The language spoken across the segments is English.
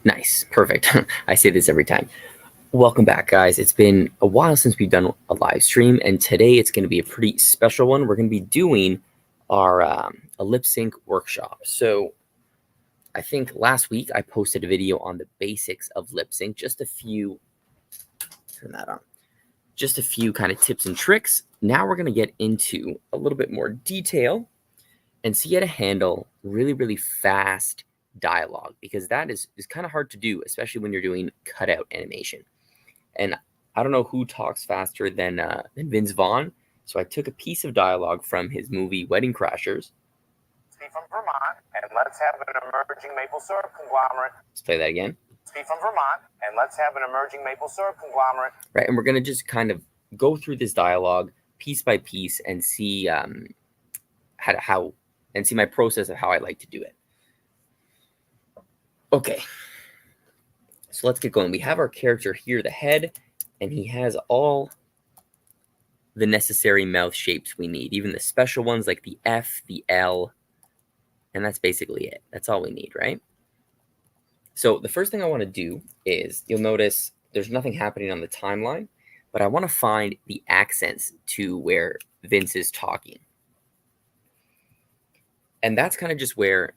Nice. Perfect. I say this every time. Welcome back, guys. It's been a while since we've done a live stream, and today it's going to be a pretty special one. We're going to be doing our a lip sync workshop. So I think last week I posted a video on the basics of lip sync, just a few, turn that on, just a few kind of tips and tricks. Now we're going to get into a little bit more detail and see how to handle really, really fast dialogue, because that is kind of hard to do, especially when you're doing cutout animation. And I don't know who talks faster than Vince Vaughn. So I took a piece of dialogue from his movie Wedding Crashers. Steve from Vermont, and let's have an emerging maple syrup conglomerate. Let's play that again. Steve from Vermont, and let's have an emerging maple syrup conglomerate. Right, and we're going to just kind of go through this dialogue piece by piece and see how see my process of how I like to do it. Okay, so let's get going. We have our character here, the head, and he has all the necessary mouth shapes we need, even the special ones like the F, the L, and that's basically it. That's all we need, right? So the first thing I want to do is, you'll notice there's nothing happening on the timeline, but I want to find the accents to where Vince is talking. And that's kind of just where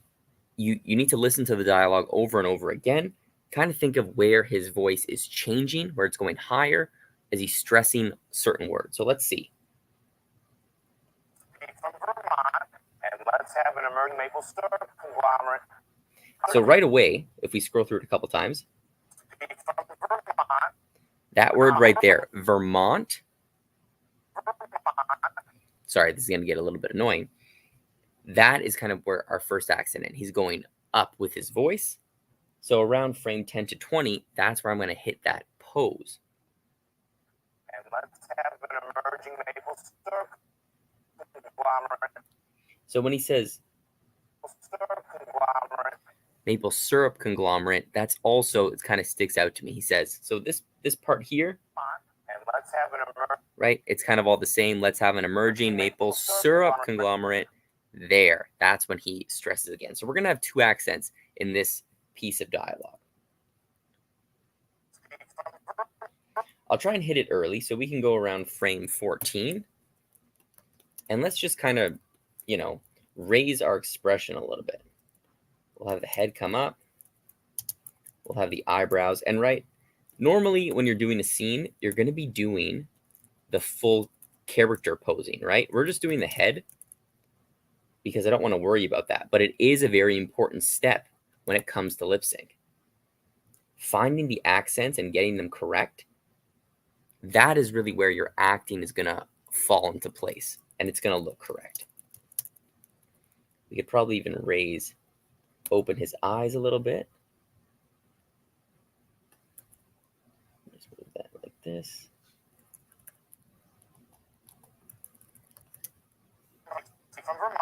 you need to listen to the dialogue over and over again, kind of think of where his voice is changing, where it's going higher as he's stressing certain words. So let's see. From Vermont, and let's have an emerging maple syrup conglomerate. So right away, if we scroll through it a couple times, From Vermont, that word right there, Vermont. Sorry, this is going to get a little bit annoying. That is kind of where our first accent is. He's going up with his voice. So around frame 10 to 20, that's where I'm going to hit that pose. And let's have an emerging maple syrup conglomerate. So when he says Syrup conglomerate. maple syrup conglomerate, that's also, it kind of sticks out to me. He says, so this part here, and let's have an right? It's kind of all the same. Let's have an emerging maple syrup conglomerate. There, that's when he stresses again. So we're going to have two accents in this piece of dialogue. I'll try and hit it early so we can go around frame 14. And let's just kind of, raise our expression a little bit. We'll have the head come up. We'll have the eyebrows. And normally when you're doing a scene, you're going to be doing the full character posing, right? We're just doing the head because I don't want to worry about that. But it is a very important step when it comes to lip sync. Finding the accents and getting them correct, that is really where your acting is going to fall into place and it's going to look correct. We could probably even open his eyes a little bit. Just move that like this. From Vermont.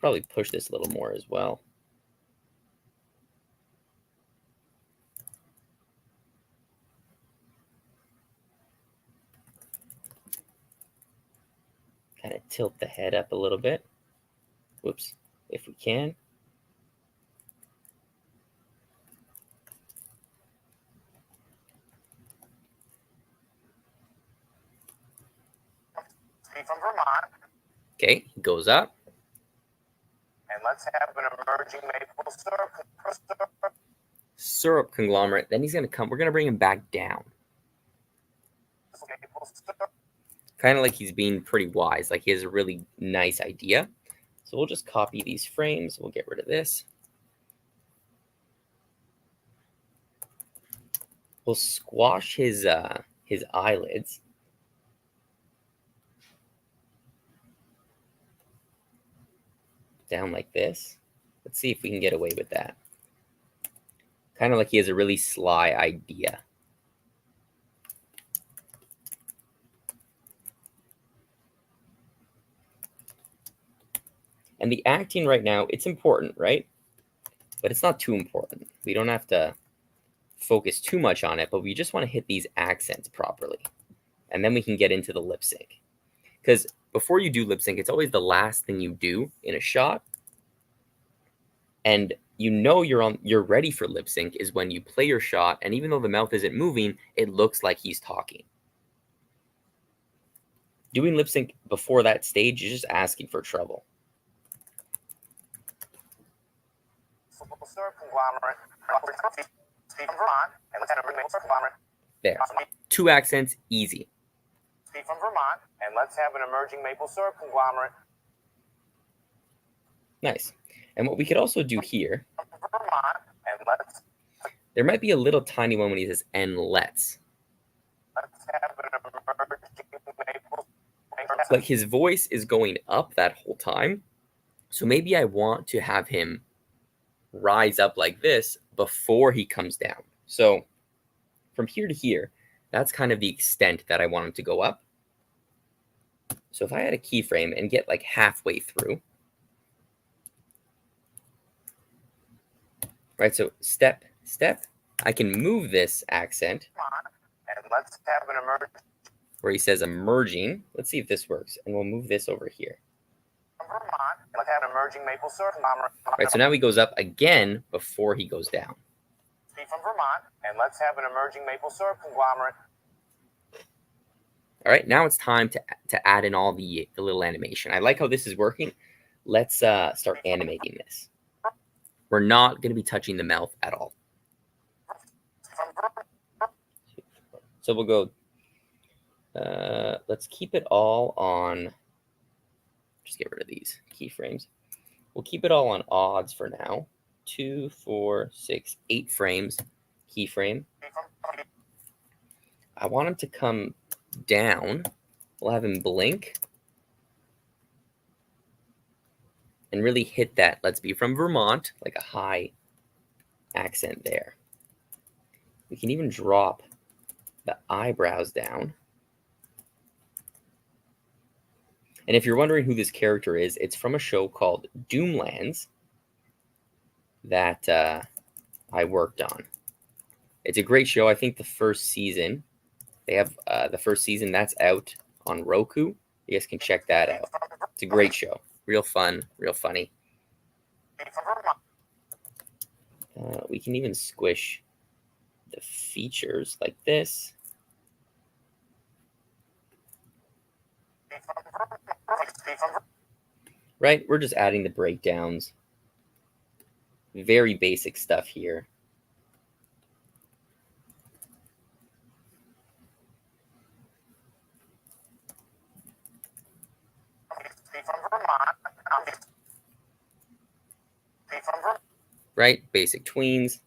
Probably push this a little more as well. Kind of tilt the head up a little bit. Whoops, if we can. From Vermont. Okay, he goes up. And let's have an emerging maple syrup conglomerate. Then he's going to come. We're going to bring him back down. Kind of like he's being pretty wise. Like he has a really nice idea. So we'll just copy these frames. We'll get rid of this. We'll squash his eyelids. Down like this. Let's see if we can get away with that. Kind of like he has a really sly idea. And the acting right now, it's important, right? But it's not too important. We don't have to focus too much on it, but we just want to hit these accents properly. And then we can get into the lip sync. Because before you do lip sync, it's always the last thing you do in a shot. And you know you're ready for lip sync is when you play your shot, and even though the mouth isn't moving, it looks like he's talking. Doing lip sync before that stage is just asking for trouble. There. 2 accents, easy. Steve from Vermont, and let's have an emerging maple syrup conglomerate. Nice. And what we could also do here, Vermont, and let's there might be a little tiny one when he says, and let's. have an emerging maple. Like his voice is going up that whole time. So maybe I want to have him rise up like this before he comes down. So from here to here, that's kind of the extent that I want him to go up. So if I had a keyframe and get like halfway through, right? So step, I can move this accent. And let's have an emerging. Where he says emerging. Let's see if this works. And we'll move this over here. Vermont, and let's have an emerging maple syrup conglomerate. Right, so now he goes up again before he goes down. Steve from Vermont, and let's have an emerging maple syrup conglomerate. All right, now it's time to add in all the little animation. I like how this is working. Let's start animating this. We're not going to be touching the mouth at all. So we'll go, let's keep it all on, just get rid of these keyframes. We'll keep it all on odds for now. 2, 4, 6, 8 frames, keyframe. I want him to come down. We'll have him blink. And really hit that, let's be from Vermont, like a high accent there. We can even drop the eyebrows down. And if you're wondering who this character is, it's from a show called Doomlands that I worked on. It's a great show. I think the first season, they have the first season that's out on Roku. You guys can check that out. It's a great show. Real fun, real funny. We can even squish the features like this. Right? We're just adding the breakdowns. Very basic stuff here. Right? Basic tweens.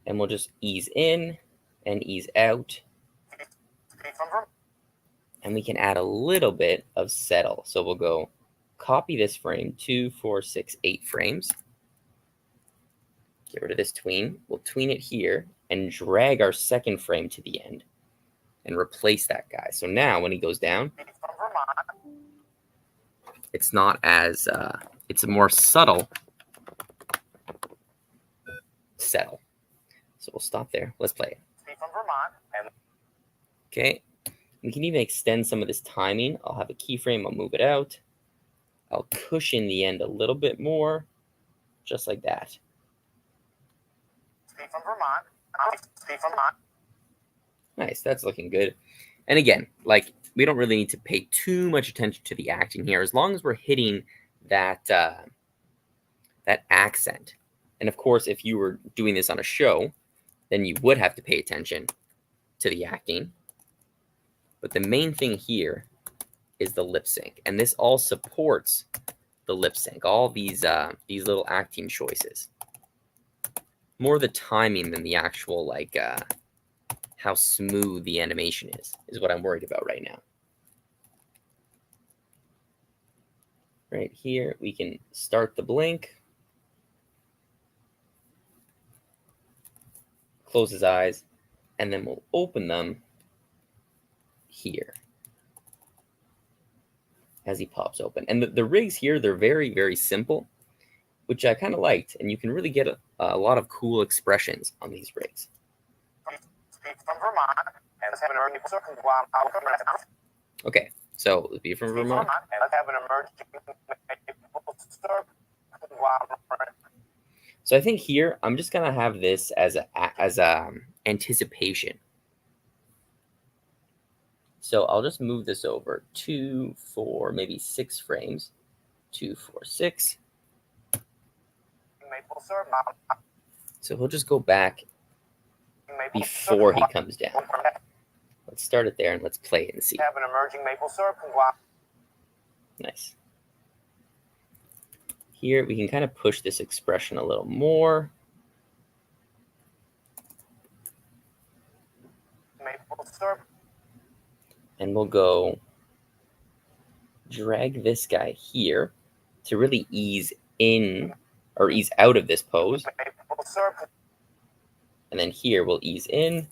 And we'll just ease in and ease out. And we can add a little bit of settle. So we'll go copy this frame, 2, 4, 6, 8 frames. Get rid of this tween. We'll tween it here and drag our second frame to the end and replace that guy. So now when he goes down, it's not as, it's a more subtle settle. So we'll stop there. Let's play it. Okay. We can even extend some of this timing. I'll have a keyframe. I'll move it out. I'll cushion the end a little bit more, just like that. Nice. That's looking good. And again, like, we don't really need to pay too much attention to the acting here, as long as we're hitting that that accent. And of course, if you were doing this on a show, then you would have to pay attention to the acting. But the main thing here is the lip sync, and this all supports the lip sync. All these little acting choices, more the timing than the actual like how smooth the animation is what I'm worried about right now. Right here, we can start the blink, close his eyes, and then we'll open them here as he pops open. And the rigs here, they're very, very simple, which I kind of liked. And you can really get a lot of cool expressions on these rigs. Okay, so let's be from Vermont. And let's have an emerging maple syrup conglomerate. So I think here I'm just gonna have this as a anticipation. So I'll just move this over 2, 4, maybe 6 frames. 2, 4, 6. Maple syrup. So he'll just go back Maple before syrup. he comes down. Let's start it there and let's play it and see. Have an emerging maple syrup conglomerate. Nice. Here we can kind of push this expression a little more. Maple syrup. And we'll go drag this guy here to really ease in or ease out of this pose. Maple syrup. And then here we'll ease in.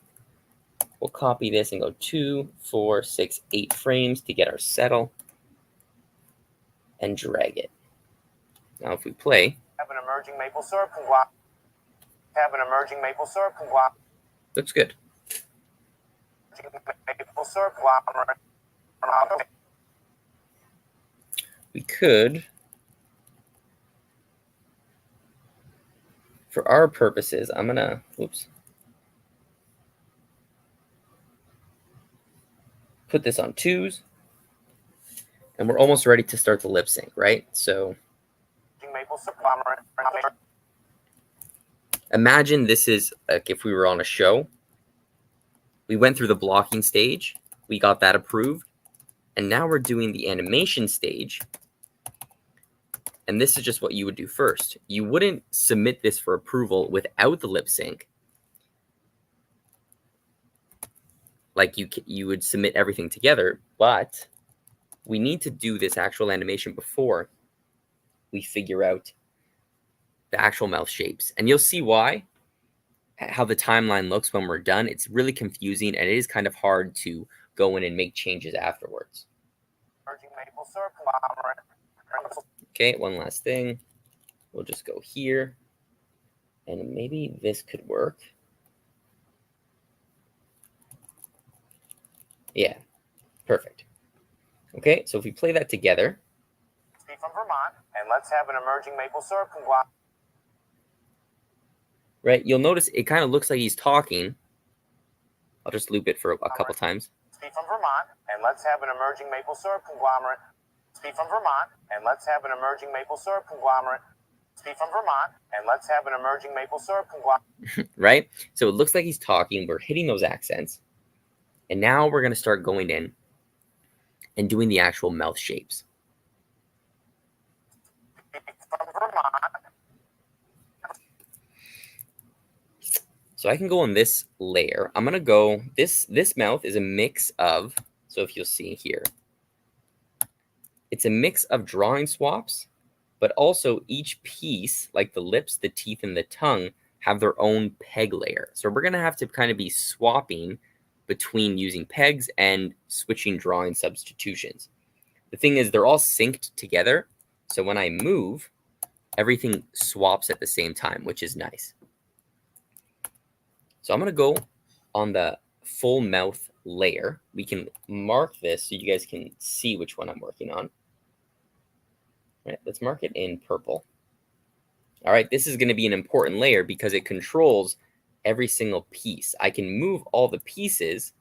We'll copy this and go 2, 4, 6, 8 frames to get our settle and drag it. Now if we play, Have an emerging maple syrup conglomerate. Have an emerging maple syrup conglomerate. looks good. Maple syrup conglomerate. We could, for our purposes, I'm gonna, put this on 2s, and we're almost ready to start the lip sync, right? So Maple syrup conglomerate. imagine this is like if we were on a show. We went through the blocking stage, we got that approved, and now we're doing the animation stage. And this is just what you would do first. You wouldn't submit this for approval without the lip sync. Like you would submit everything together, but we need to do this actual animation before we figure out the actual mouth shapes. And you'll see why, how the timeline looks when we're done. It's really confusing, and it is kind of hard to go in and make changes afterwards. Maple syrup conglomerate. Okay, one last thing. We'll just go here, and maybe this could work. Yeah, perfect. Okay, so if we play that together. Steve from Vermont, and let's have an emerging maple syrup conglomerate. Right, you'll notice it kind of looks like he's talking. I'll just loop it for a couple times. Steve from Vermont, and let's have an emerging maple syrup conglomerate. Steve from Vermont, and let's have an emerging maple syrup conglomerate. Steve from Vermont, and let's have an emerging maple syrup conglomerate. Right, so it looks like he's talking. We're hitting those accents. And now we're going to start going in and doing the actual mouth shapes. From Vermont. So I can go on this layer. I'm going to go, this mouth is a mix of, so if you'll see here, it's a mix of drawing swaps, but also each piece, like the lips, the teeth, and the tongue, have their own peg layer. So we're going to have to kind of be swapping between using pegs and switching drawing substitutions. The thing is, they're all synced together. So when I move, everything swaps at the same time, which is nice. So I'm going to go on the full mouth layer. We can mark this so you guys can see which one I'm working on. All right, let's mark it in purple. All right, this is going to be an important layer because it controls every single piece. I can move all the pieces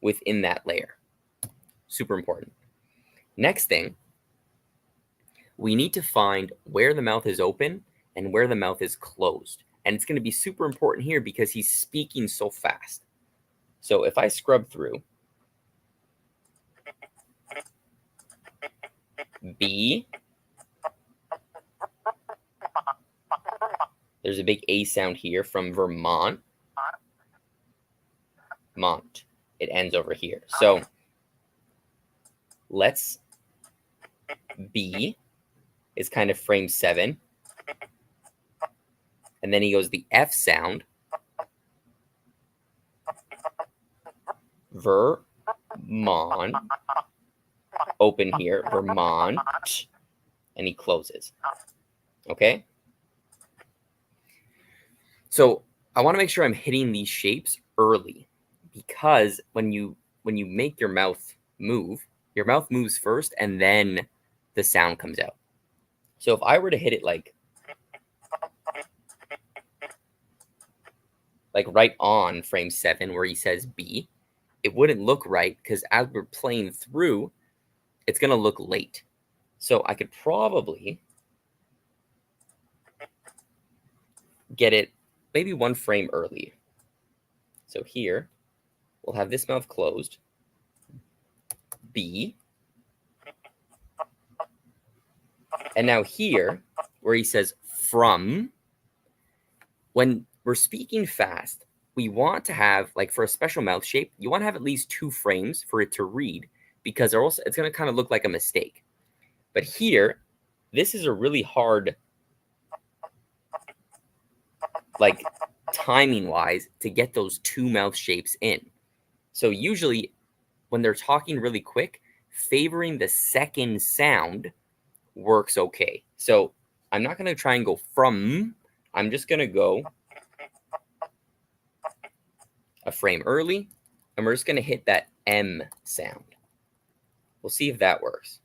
within that layer. Super important. Next thing, we need to find where the mouth is open and where the mouth is closed. And it's going to be super important here because he's speaking so fast. So if I scrub through B, there's a big A sound here from Vermont. Mont. It ends over here. So let's B is kind of frame 7. And then he goes the F sound. Vermont. Open here. Vermont. And he closes. Okay? So I want to make sure I'm hitting these shapes early, because when you make your mouth move, Your mouth moves first, and then the sound comes out. So if I were to hit it like right on frame 7 where he says B, it wouldn't look right because as we're playing through, it's going to look late. So I could probably get it maybe 1 frame early. So here, we'll have this mouth closed, B. And now here, where he says from, when we're speaking fast, we want to have, like for a special mouth shape, you want to have at least 2 frames for it to read because or else it's going to kind of look like a mistake. But here, this is a really hard, like timing wise, to get those 2 mouth shapes in. So usually when they're talking really quick, favoring the second sound works okay. So I'm not going to try and go from, I'm just going to go a frame early, and we're just going to hit that M sound. We'll see if that works.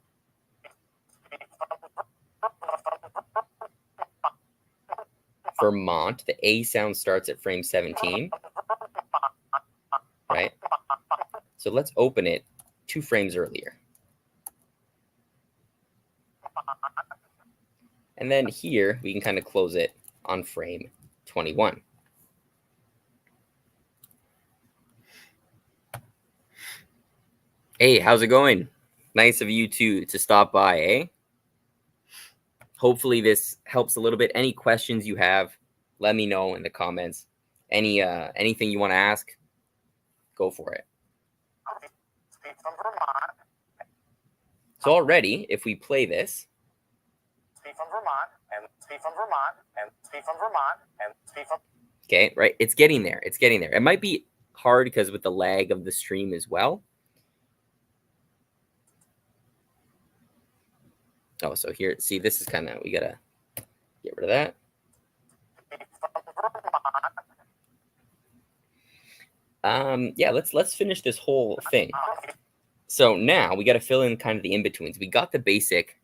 Vermont, the A sound starts at frame 17, right? So let's open it 2 frames earlier. And then here, we can kind of close it on frame 21. Hey, how's it going? Nice of you to stop by, eh? Hopefully this helps a little bit. Any questions you have, let me know in the comments. Anything you want to ask, go for it. So already, if we play this, okay, right, it's getting there. It's getting there. It might be hard because with the lag of the stream as well. Oh, so here, see, this is kind of, we gotta get rid of that. Yeah, let's finish this whole thing. So now we got to fill in kind of the in-betweens. We got the basic,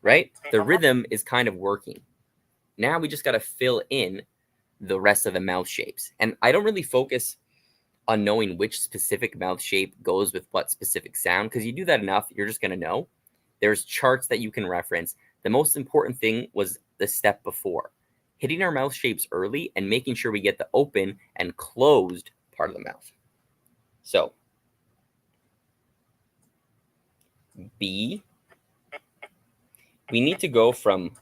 right? The rhythm is kind of working. Now we just got to fill in the rest of the mouth shapes. And I don't really focus on knowing which specific mouth shape goes with what specific sound, because you do that enough, you're just going to know. There's charts that you can reference. The most important thing was the step before, hitting our mouth shapes early and making sure we get the open and closed part of the mouth. So B, we need to go from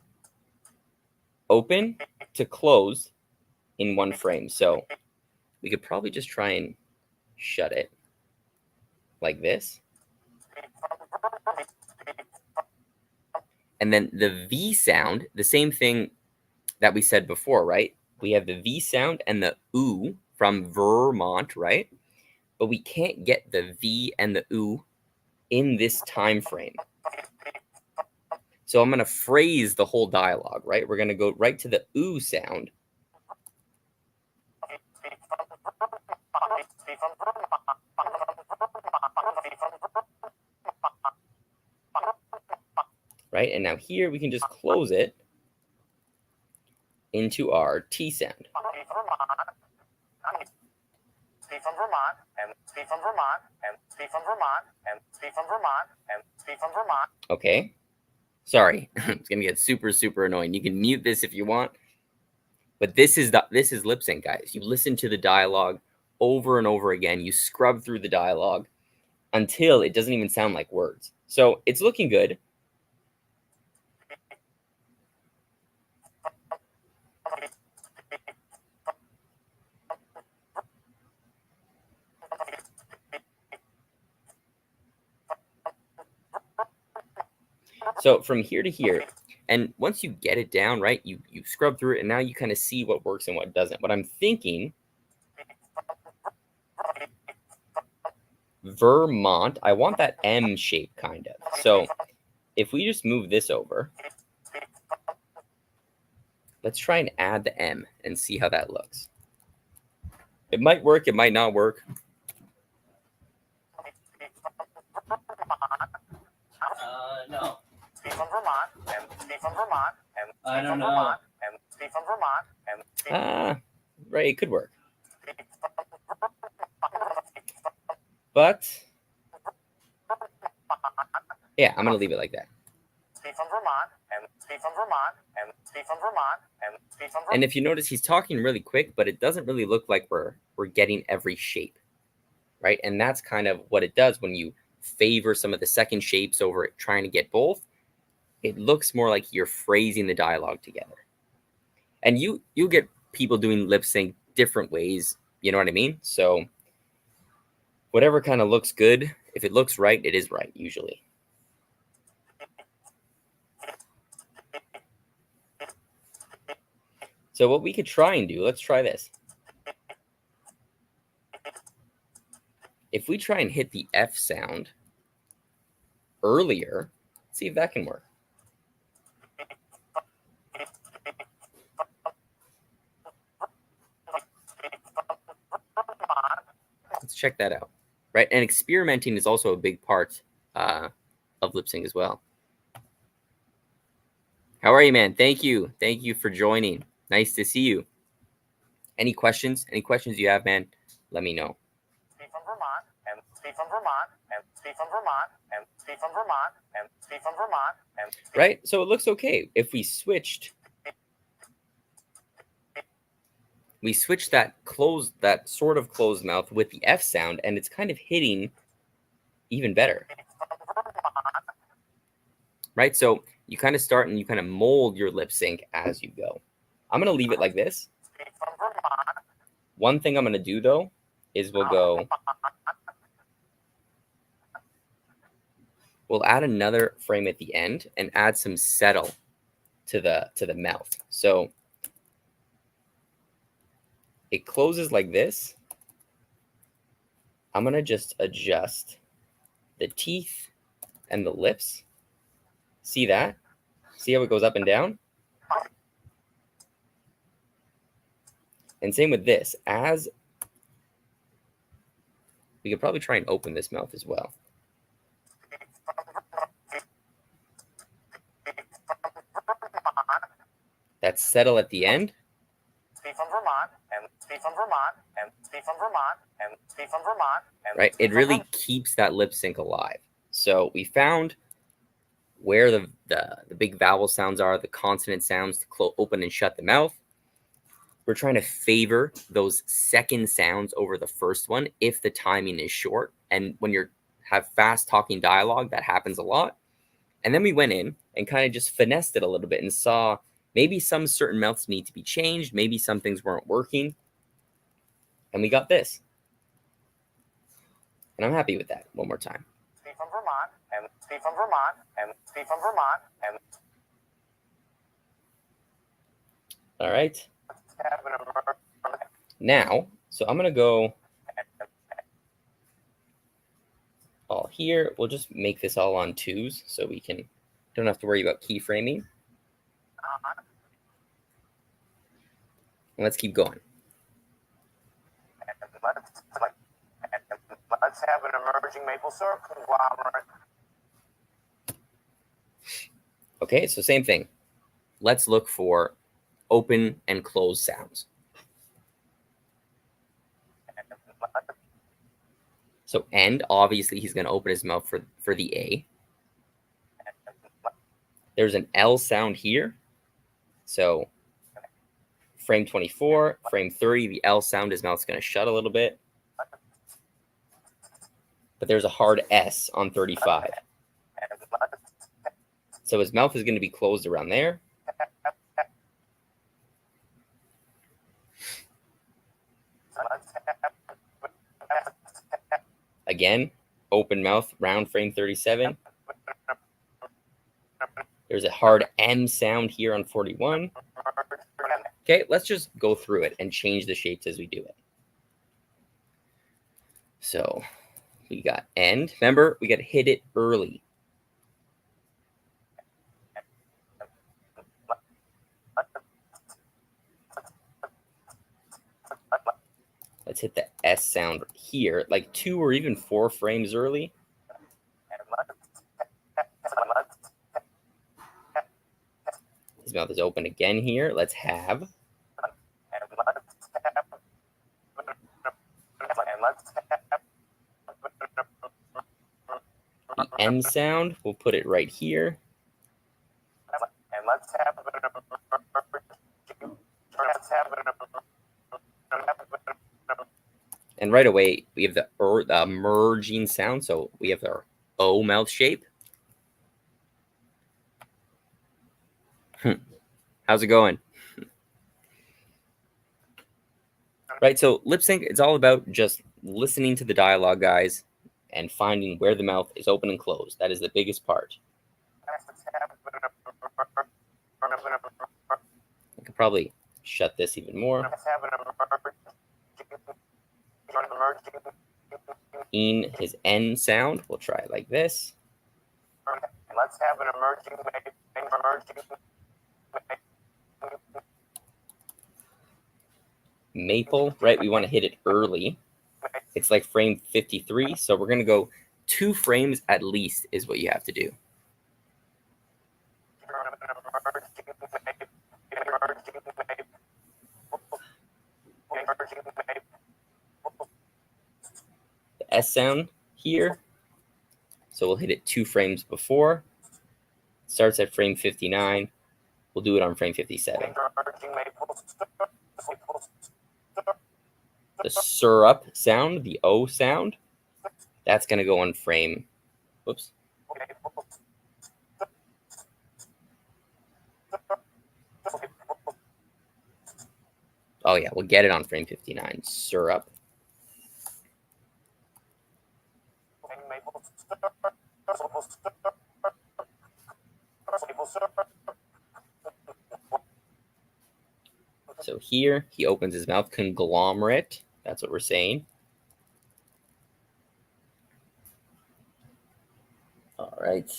open to close in 1 frame. So we could probably just try and shut it like this. And then the V sound, the same thing that we said before, right? We have the V sound and the oo from Vermont, right? But we can't get the V and the oo in this time frame. So I'm going to phrase the whole dialogue, right? We're going to go right to the oo sound. Right? And now here we can just close it into our T sound. Okay. Sorry, it's gonna get super annoying. You can mute this if you want, but this is lip sync, guys. You listen to the dialogue over and over again. You scrub through the dialogue until it doesn't even sound like words. So it's looking good. So from here to here, and once you get it down, right, you scrub through it, and now you kind of see what works and what doesn't. What I'm thinking, Vermont, I want that M shape kind of. So if we just move this over, let's try and add the M and see how that looks. It might work, it might not work. No. Steve from Vermont, and Steve from Vermont, and Steve I don't from know. Vermont, and Steve from Vermont, and Steve Right, it could work. from But yeah, I'm gonna leave it like that. Steve from Vermont, and Steve from Vermont, and Steve from Vermont, and Steve from Vermont. And if you notice, he's talking really quick, but it doesn't really look like we're getting every shape, right? And that's kind of what it does when you favor some of the second shapes over trying to get both. It looks more like you're phrasing the dialogue together. And you'll get people doing lip sync different ways, you know what I mean? So whatever kind of looks good, if it looks right, it is right usually. So what we could try and do, let's try this. If we try and hit the F sound earlier, let's see if that can work. Let's check that out, right? And experimenting is also a big part of lip sync as well. How are you, man? Thank you for joining. Nice to see you. Any questions? Any questions you have, man? Let me know. Steve from Vermont, and Steve from Vermont, and Steve from Vermont, and Steve from Vermont, and Steve from Vermont, and Steve. Right? So it looks okay. If we switched that sort of closed mouth with the F sound, and it's kind of hitting even better. Right? So you kind of start and you kind of mold your lip sync as you go. I'm going to leave it like this. One thing I'm going to do, though, is we'll add another frame at the end and add some settle to the mouth. So it closes like this. I'm going to just adjust the teeth and the lips. See that? See how it goes up and down? And same with this. As we could probably try and open this mouth as well. That's settle at the end. Steve from Vermont, and Steve from Vermont, and Steve from Vermont, and Steve from Vermont, and right. It really keeps that lip sync alive. So we found where the big vowel sounds are, the consonant sounds to open and shut the mouth. We're trying to favor those second sounds over the first one if the timing is short. And when you have fast talking dialogue, that happens a lot. And then we went in and kind of just finessed it a little bit and saw maybe some certain mouths need to be changed. Maybe some things weren't working. And we got this. And I'm happy with that. One more time. Steve from Vermont, and Steve from Vermont, and Steve from Vermont, and all right. Now, so I'm going to go all here. We'll just make this all on 2s so we don't have to worry about keyframing. And let's keep going. Let's have an emerging maple syrup conglomerate. Okay, so same thing. Let's look for open and close sounds. So end, obviously he's going to open his mouth for the A. There's an L sound here. So frame 24, frame 30, the L sound, his mouth's going to shut a little bit. But there's a hard S on 35. So his mouth is going to be closed around there. Again, open mouth, round frame 37. There's a hard M sound here on 41. Okay, let's just go through it and change the shapes as we do it. So we got end. Remember, we got to hit it early. Let's hit the S sound here, like 2 or even 4 frames early. His mouth is open again here. Let's have. The M sound, we'll put it right here. And let's have And right away, we have the merging sound. So we have our O mouth shape. How's it going? Right, so lip sync, it's all about just listening to the dialogue, guys, and finding where the mouth is open and closed. That is the biggest part. I could probably shut this even more. In his N sound, we'll try it like this. Let's have an emerging maple, right? We want to hit it early. It's like frame 53, so we're going to go 2 frames at least is what you have to do. The S sound here, so we'll hit it 2 frames before. Starts at frame 59. We'll do it on frame 57. The syrup sound, the O sound, that's going to go on frame. Whoops. Oh, yeah, we'll get it on frame 59. Syrup. So here, he opens his mouth. Conglomerate. That's what we're saying. All right.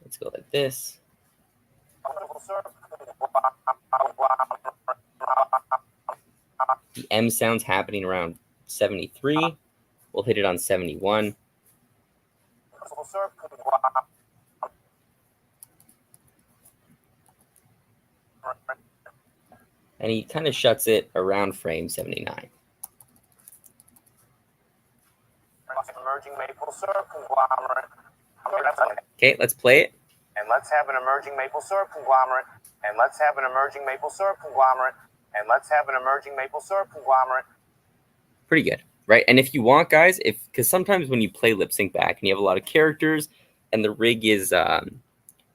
Let's go like this. The M sound's happening around 73. We'll hit it on 71. And he kind of shuts it around frame 79. Okay, let's play it. And let's have an emerging maple syrup conglomerate. And let's have an emerging maple syrup conglomerate. And let's have an emerging maple syrup conglomerate. Pretty good, right? And if you want, guys, because sometimes when you play lip sync back and you have a lot of characters and the rig is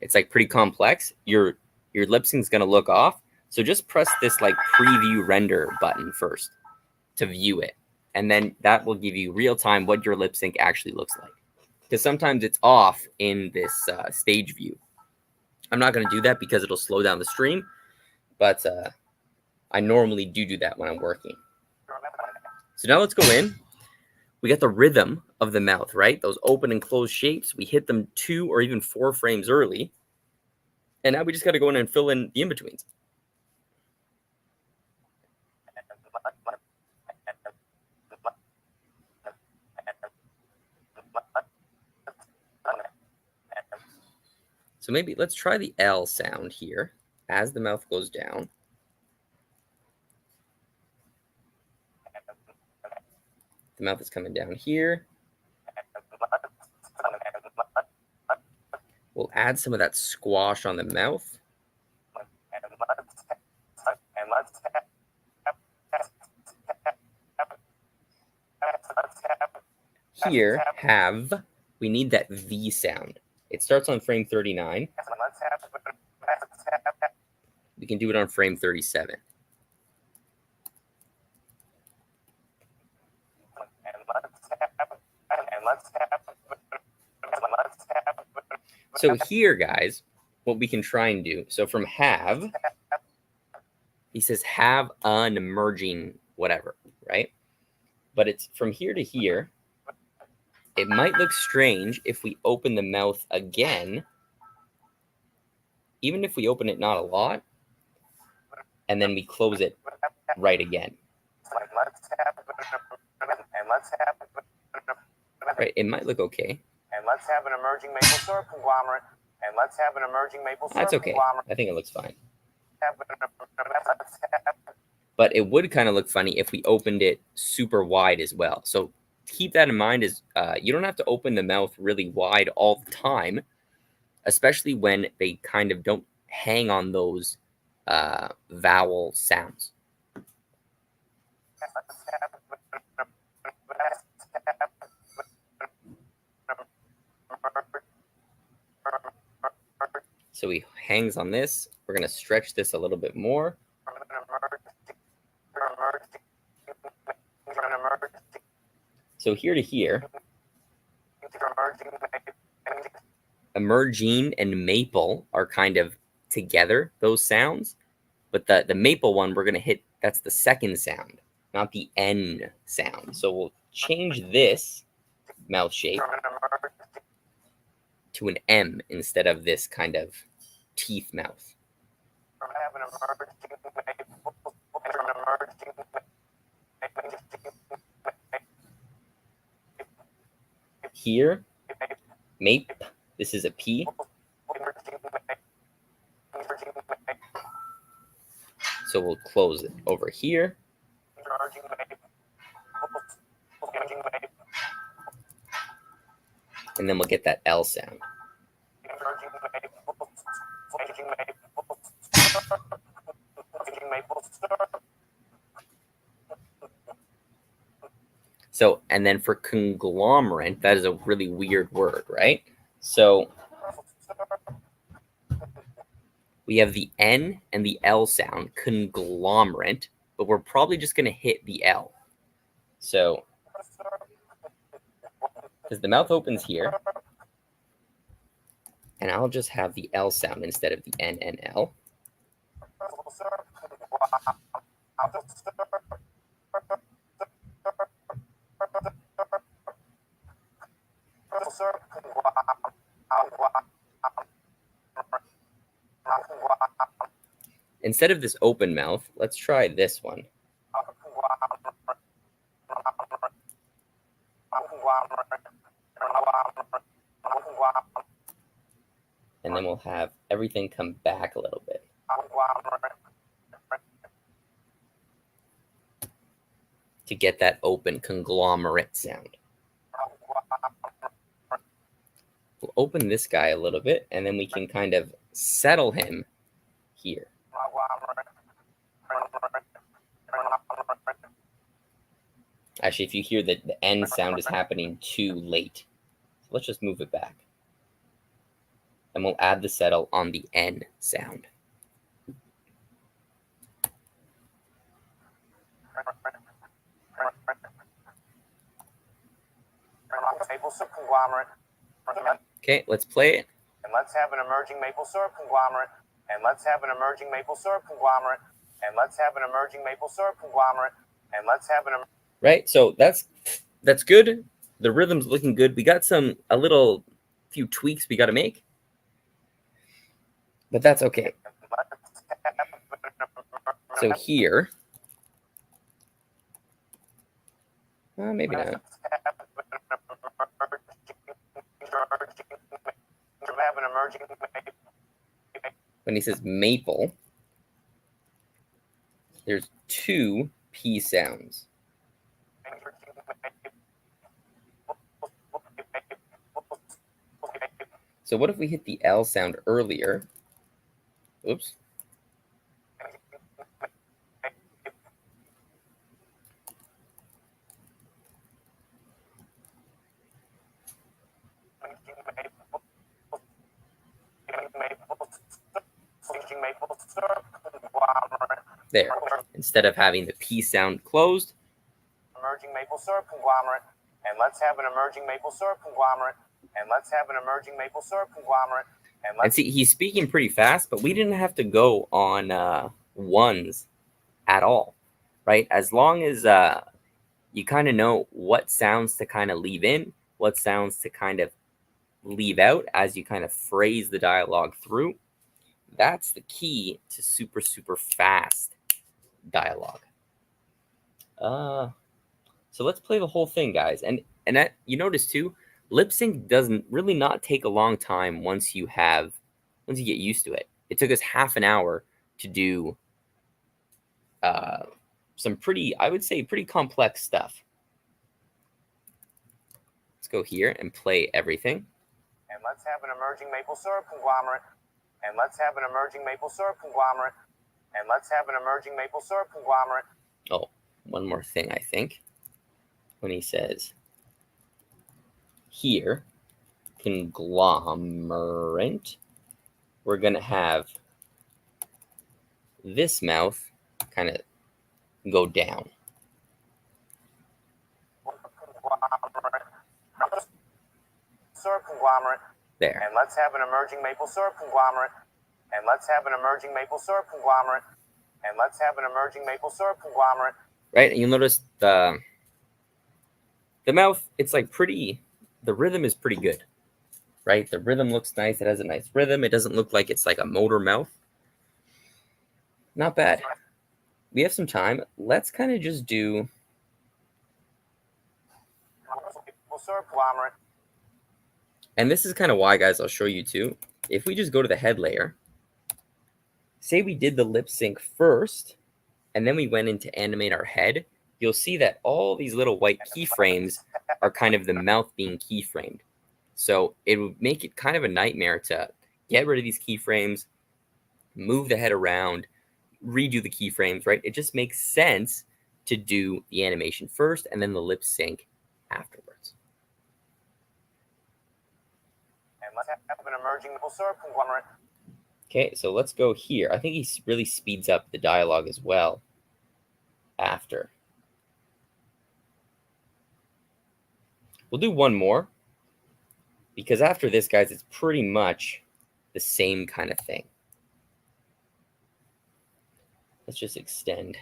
it's like pretty complex, your lip sync is going to look off. So just press this like preview render button first to view it. And then that will give you real time what your lip sync actually looks like. Because sometimes it's off in this stage view. I'm not going to do that because it'll slow down the stream. But I normally do that when I'm working. So now let's go in. We got the rhythm of the mouth, right? Those open and closed shapes. We hit them 2 or even 4 frames early. And now we just got to go in and fill in the in-betweens. So maybe let's try the L sound here as the mouth goes down. The mouth is coming down here. We'll add some of that squash on the mouth. Here, we need that V sound. It starts on frame 39. We can do it on frame 37. So here, guys, what we can try and do. So from have, he says have an emerging whatever, right? But it's from here to here. It might look strange if we open the mouth again, even if we open it not a lot, and then we close it right again. Right, it might look okay. And let's have an emerging maple syrup conglomerate. And let's have an emerging maple syrup That's okay. conglomerate. I think it looks fine. But it would kind of look funny if we opened it super wide as well. So keep that in mind is you don't have to open the mouth really wide all the time, especially when they kind of don't hang on those vowel sounds. So he hangs on this. We're going to stretch this a little bit more. So here to here, emerging and maple are kind of together, those sounds. But the maple one, we're going to hit, that's the second sound, not the N sound. So we'll change this mouth shape to an M instead of this kind of teeth mouth. Here, mape, this is a P. So we'll close it over here. And then we'll get that L sound. So, and then for conglomerate, that is a really weird word, right? So we have the N and the L sound, conglomerate, but we're probably just going to hit the L. So, because the mouth opens here, and I'll just have the L sound instead of the N and L. Instead of this open mouth, let's try this one. And then we'll have everything come back a little bit. To get that open conglomerate sound. We'll open this guy a little bit, and then we can kind of settle him here. Actually, if you hear that the N sound is happening too late, so let's just move it back. And we'll add the settle on the N sound. Maple syrup conglomerate. Okay, let's play it. And let's have an emerging maple syrup conglomerate. And let's have an emerging maple syrup conglomerate. And let's have an emerging maple syrup conglomerate. And let's have an right. So that's good. The rhythm's looking good. We got a few tweaks we got to make, but that's okay. So here, maybe not. When he says maple, there's two P sounds. So what if we hit the L sound earlier? Oops. There. Instead of having the P sound closed. Emerging maple syrup conglomerate. And let's have an emerging maple syrup conglomerate. And let's have an emerging maple syrup conglomerate. And see, he's speaking pretty fast, but we didn't have to go on ones at all, right? As long as you kind of know what sounds to kind of leave in, what sounds to kind of leave out as you kind of phrase the dialogue through. That's the key to super, super fast dialogue. So let's play the whole thing, guys. And that, you notice too, lip sync doesn't really not take a long time once you have once you get used to it. It took us half an hour to do some pretty, I would say, pretty complex stuff. Let's go here and play everything. And let's have an emerging maple syrup conglomerate. And let's have an emerging maple syrup conglomerate. And let's have an emerging maple syrup conglomerate. Oh, one more thing, I think. When he says here, conglomerate, we're going to have this mouth kind of go down. Syrup conglomerate. There. And let's have an emerging maple syrup conglomerate. And let's have an emerging maple syrup conglomerate. And let's have an emerging maple syrup conglomerate. Right, and you'll notice the mouth, it's like pretty, the rhythm is pretty good, right? The rhythm looks nice. It has a nice rhythm. It doesn't look like it's like a motor mouth. Not bad. We have some time. Let's kind of just do syrup conglomerate. And this is kind of why, guys, I'll show you too. If we just go to the head layer, say we did the lip sync first, and then we went in to animate our head, you'll see that all these little white keyframes are kind of the mouth being keyframed. So it would make it kind of a nightmare to get rid of these keyframes, move the head around, redo the keyframes, right? It just makes sense to do the animation first and then the lip sync afterwards. And let's have an emerging maple syrup conglomerate. Okay, so let's go here. I think he really speeds up the dialogue as well after. We'll do one more because after this, guys, it's pretty much the same kind of thing. Let's just extend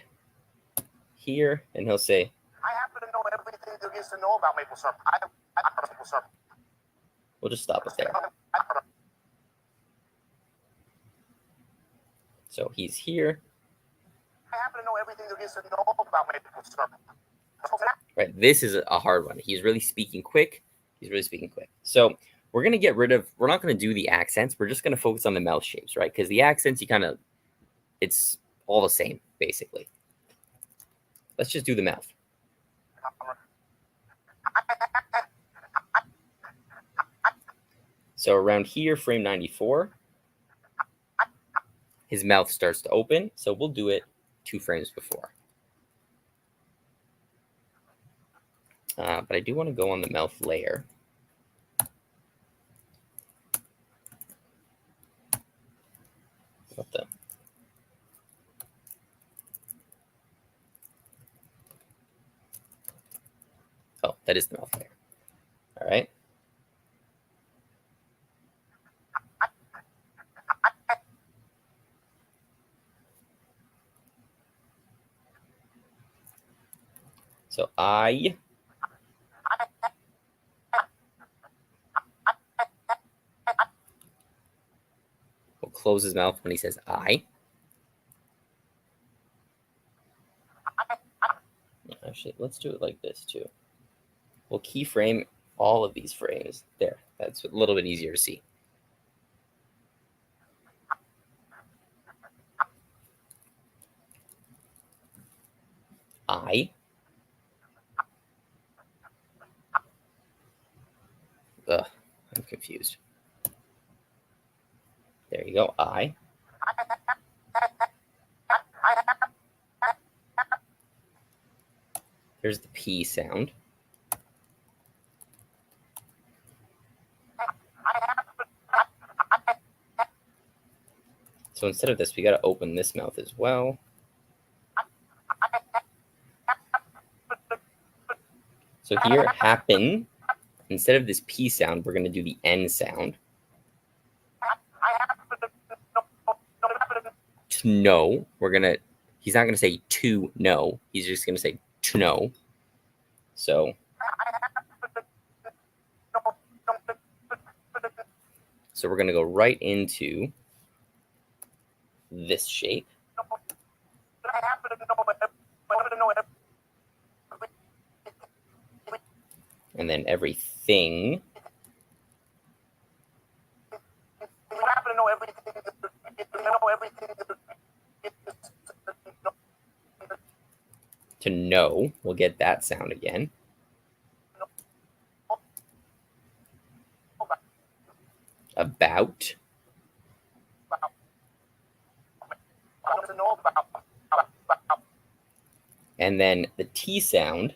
here, and he'll say, I happen to know everything there is to know about maple syrup. I maple syrup. We'll just stop it there. So he's here. I happen to know everything there is to know about maple syrup. Right, this is a hard one. He's really speaking quick. So we're going to get rid of, we're not going to do the accents. We're just going to focus on the mouth shapes, right? Because the accents, it's all the same, basically. Let's just do the mouth. So around here, frame 94, his mouth starts to open. So we'll do it 2 frames before. But I do want to go on the mouth layer. What the? Oh, that is the mouth layer. All right. So I will close his mouth when he says I. Actually, let's do it like this too. We'll keyframe all of these frames. There, that's a little bit easier to see. I. Ugh, I'm confused. There you go, I. Here's the P sound. So instead of this, we got to open this mouth as well. So here, happen, instead of this P sound, we're going to do the N sound. To know, he's not going to say to know, he's just going to say to know. So we're going to go right into this shape. And then everything. To know, we'll get that sound again. About. And then the T sound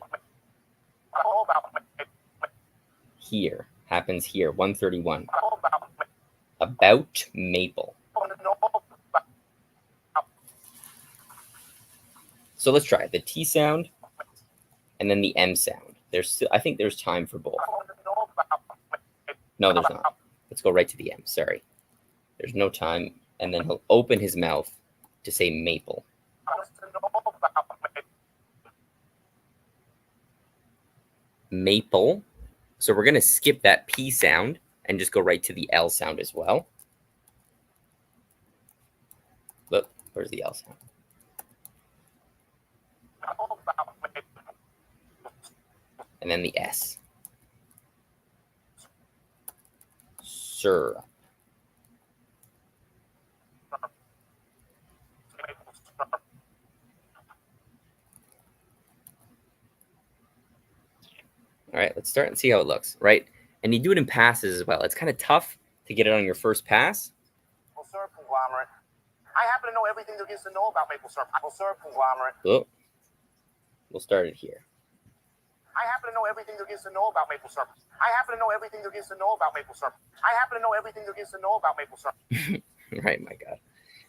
here happens here, 131. About maple. So let's try it. The T sound and then the M sound. I think there's time for both. No, there's not. Let's go right to the M. Sorry. There's no time. And then he'll open his mouth to say maple. Maple. So we're going to skip that P sound and just go right to the L sound as well. Look, where's the L sound? And then the S. Syrup. All right, let's start and see how it looks, right? And you do it in passes as well. It's kind of tough to get it on your first pass. Maple syrup conglomerate. I happen to know everything there is to know about maple syrup. Maple syrup conglomerate. Oh, we'll start it here. I happen to know everything there is to know about maple syrup. I happen to know everything there is to know about maple syrup. I happen to know everything there is to know about maple syrup. Right, my God.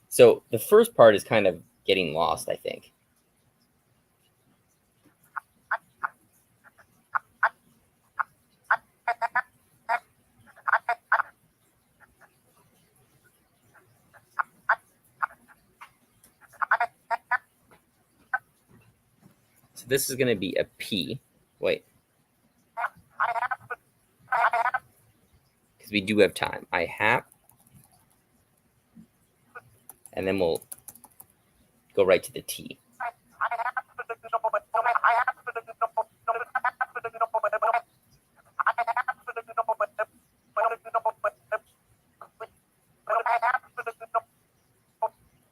So the first part is kind of getting lost, I think. So this is going to be a P. Wait. Because we do have time. I have. And then we'll go right to the T.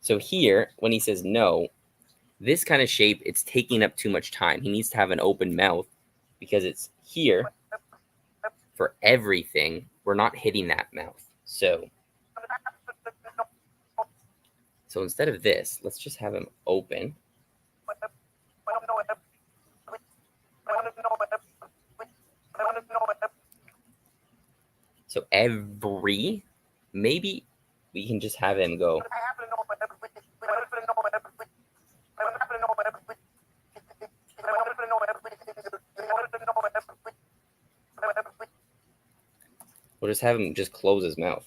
So here, when he says no, this kind of shape, it's taking up too much time. He needs to have an open mouth because it's here for everything. We're not hitting that mouth. So instead of this, let's just have him open. So every, maybe we can just have him go. We'll just have him just close his mouth.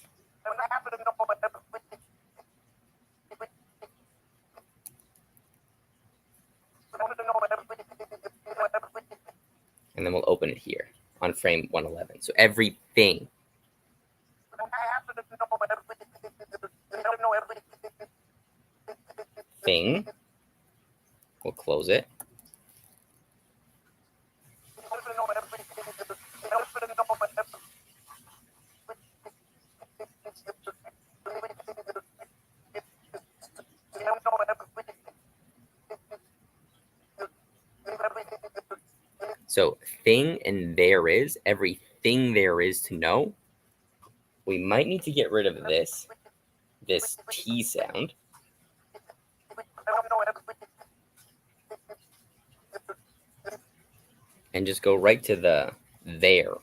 And then we'll open it here on frame 111. So everything. Thing. We'll close it. So thing and there is, everything there is to know. We might need to get rid of this T sound. And just go right to the there.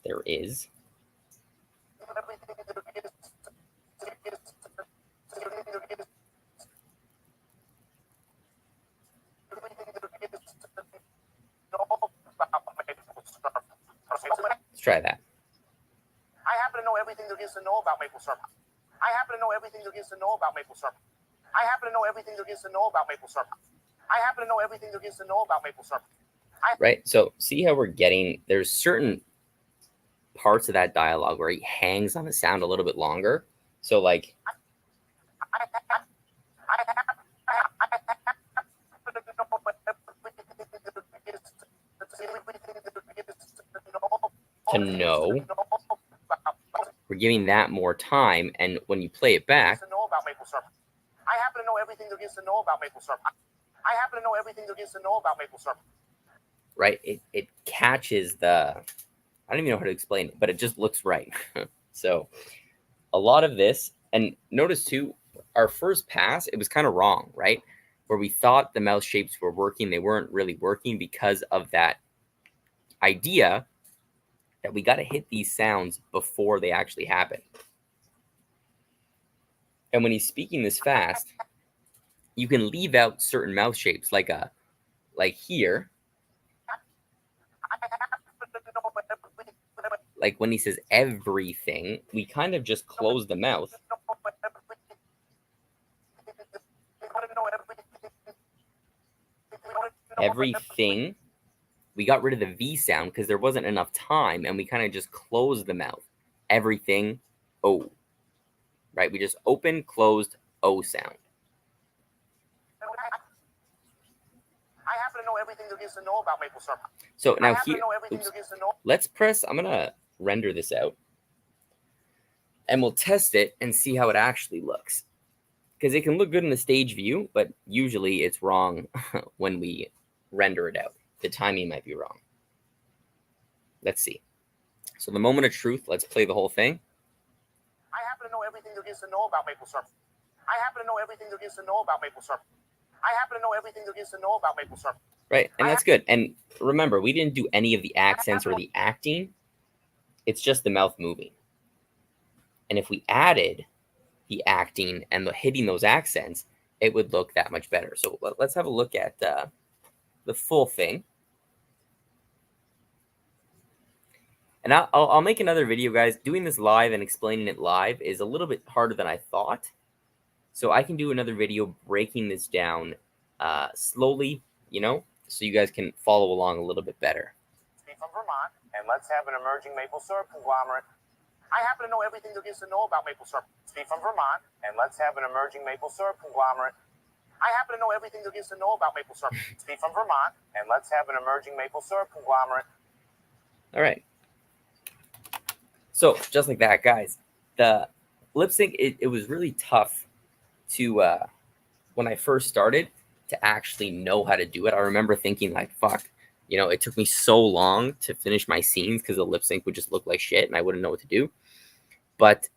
There is. Let's try that. I happen to know everything there is to know about maple syrup. I happen to know everything there is to know about maple syrup. I happen to know everything there is to know about maple syrup. I happen to know everything there is to know about maple syrup. Right? So see how we're getting, there's certain parts of that dialogue where he hangs on the sound a little bit longer. So like, to know. We're giving that more time, and when you play it back, I happen to know everything there is to know about maple syrup. I happen to know everything there is to know about maple syrup. Right? It catches the, I don't even know how to explain it, but it just looks right. So a lot of this, and notice too, our first pass, it was kind of wrong, right? Where we thought the mouth shapes were working, they weren't really working because of that idea that we got to hit these sounds before they actually happen. And when he's speaking this fast, you can leave out certain mouth shapes, like here, like when he says everything, we kind of just close the mouth. Everything. We got rid of the V sound because there wasn't enough time, and we kind of just closed the mouth. Everything, O. Right? We just open, closed, O sound. I happen to know everything there is to know about maple syrup. So now here, let's press, I'm going to render this out. And we'll test it and see how it actually looks. Because it can look good in the stage view, but usually it's wrong when we render it out. The timing might be wrong. Let's see. So the moment of truth, let's play the whole thing. I happen to know everything there is to know about maple syrup. I happen to know everything there is to know about maple syrup. I happen to know everything there is to know about maple syrup. Right, and that's good. And remember, we didn't do any of the accents or the acting. It's just the mouth moving. And if we added the acting and the hitting those accents, it would look that much better. So let's have a look at the full thing. And I'll make another video, guys. Doing this live and explaining it live is a little bit harder than I thought. So I can do another video breaking this down slowly, so you guys can follow along a little bit better. Speak from Vermont, and let's have an emerging maple syrup conglomerate. I happen to know everything there is to know about maple syrup. Speak from Vermont, and let's have an emerging maple syrup conglomerate. I happen to know everything there is to know about maple syrup. Speak from Vermont, and let's have an emerging maple syrup conglomerate. All right. So just like that, guys, the lip sync, it was really tough to, when I first started, to actually know how to do it. I remember thinking like, fuck, it took me so long to finish my scenes because the lip sync would just look like shit and I wouldn't know what to do. But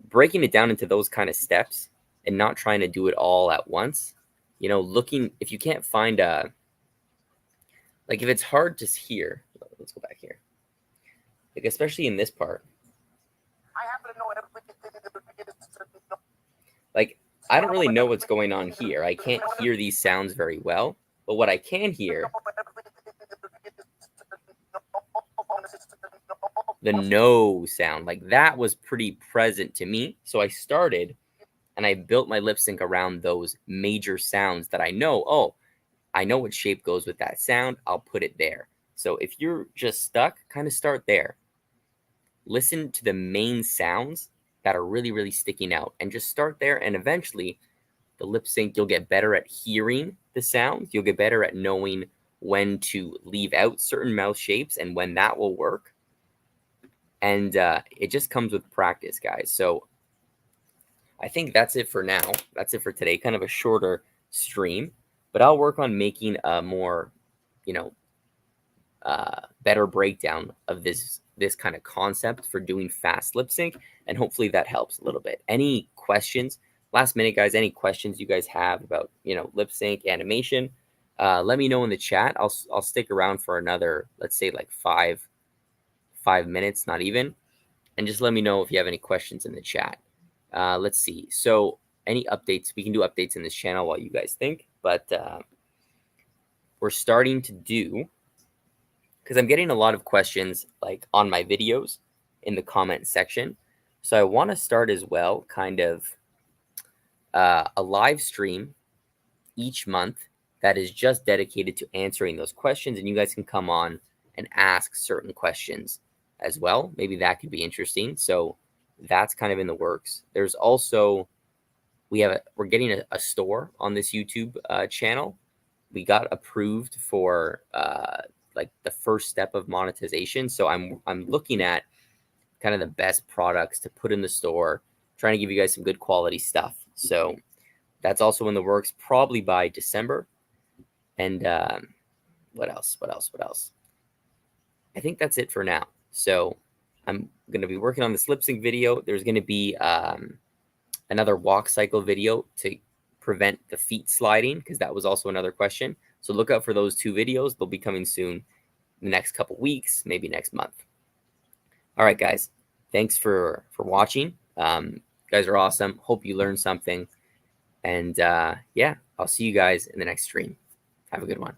breaking it down into those kind of steps and not trying to do it all at once, looking, if you can't find like if it's hard to hear, let's go back here. Like, especially in this part. I happen to know everything. Like, I don't really know what's going on here. I can't hear these sounds very well. But what I can hear, the no sound, like that was pretty present to me. So I started and I built my lip sync around those major sounds that I know. Oh, I know what shape goes with that sound. I'll put it there. So if you're just stuck, kind of start there. Listen to the main sounds that are really, really sticking out and just start there. And eventually the lip sync, you'll get better at hearing the sounds. You'll get better at knowing when to leave out certain mouth shapes and when that will work. And it just comes with practice, guys. So I think that's it for now. That's it for today. Kind of a shorter stream, but I'll work on making a more, better breakdown of this kind of concept for doing fast lip sync, and hopefully that helps a little bit. Any questions? Last minute, guys, any questions you guys have about, lip sync animation, let me know in the chat. I'll stick around for another, let's say like five minutes, not even. And just let me know if you have any questions in the chat. Let's see. So any updates, we can do updates in this channel while you guys think, but we're starting to do, because I'm getting a lot of questions like on my videos in the comment section. So I want to start as well, kind of a live stream each month that is just dedicated to answering those questions. And you guys can come on and ask certain questions as well. Maybe that could be interesting. So that's kind of in the works. There's also, we're getting a store on this YouTube channel. We got approved for like the first step of monetization. So I'm looking at kind of the best products to put in the store, trying to give you guys some good quality stuff. So that's also in the works, probably by December. And what else? I think that's it for now. So I'm going to be working on this lip sync video. There's going to be another walk cycle video to prevent the feet sliding, because that was also another question. So look out for those 2 videos. They'll be coming soon in the next couple weeks, maybe next month. All right, guys. Thanks for watching. You guys are awesome. Hope you learned something. And yeah, I'll see you guys in the next stream. Have a good one.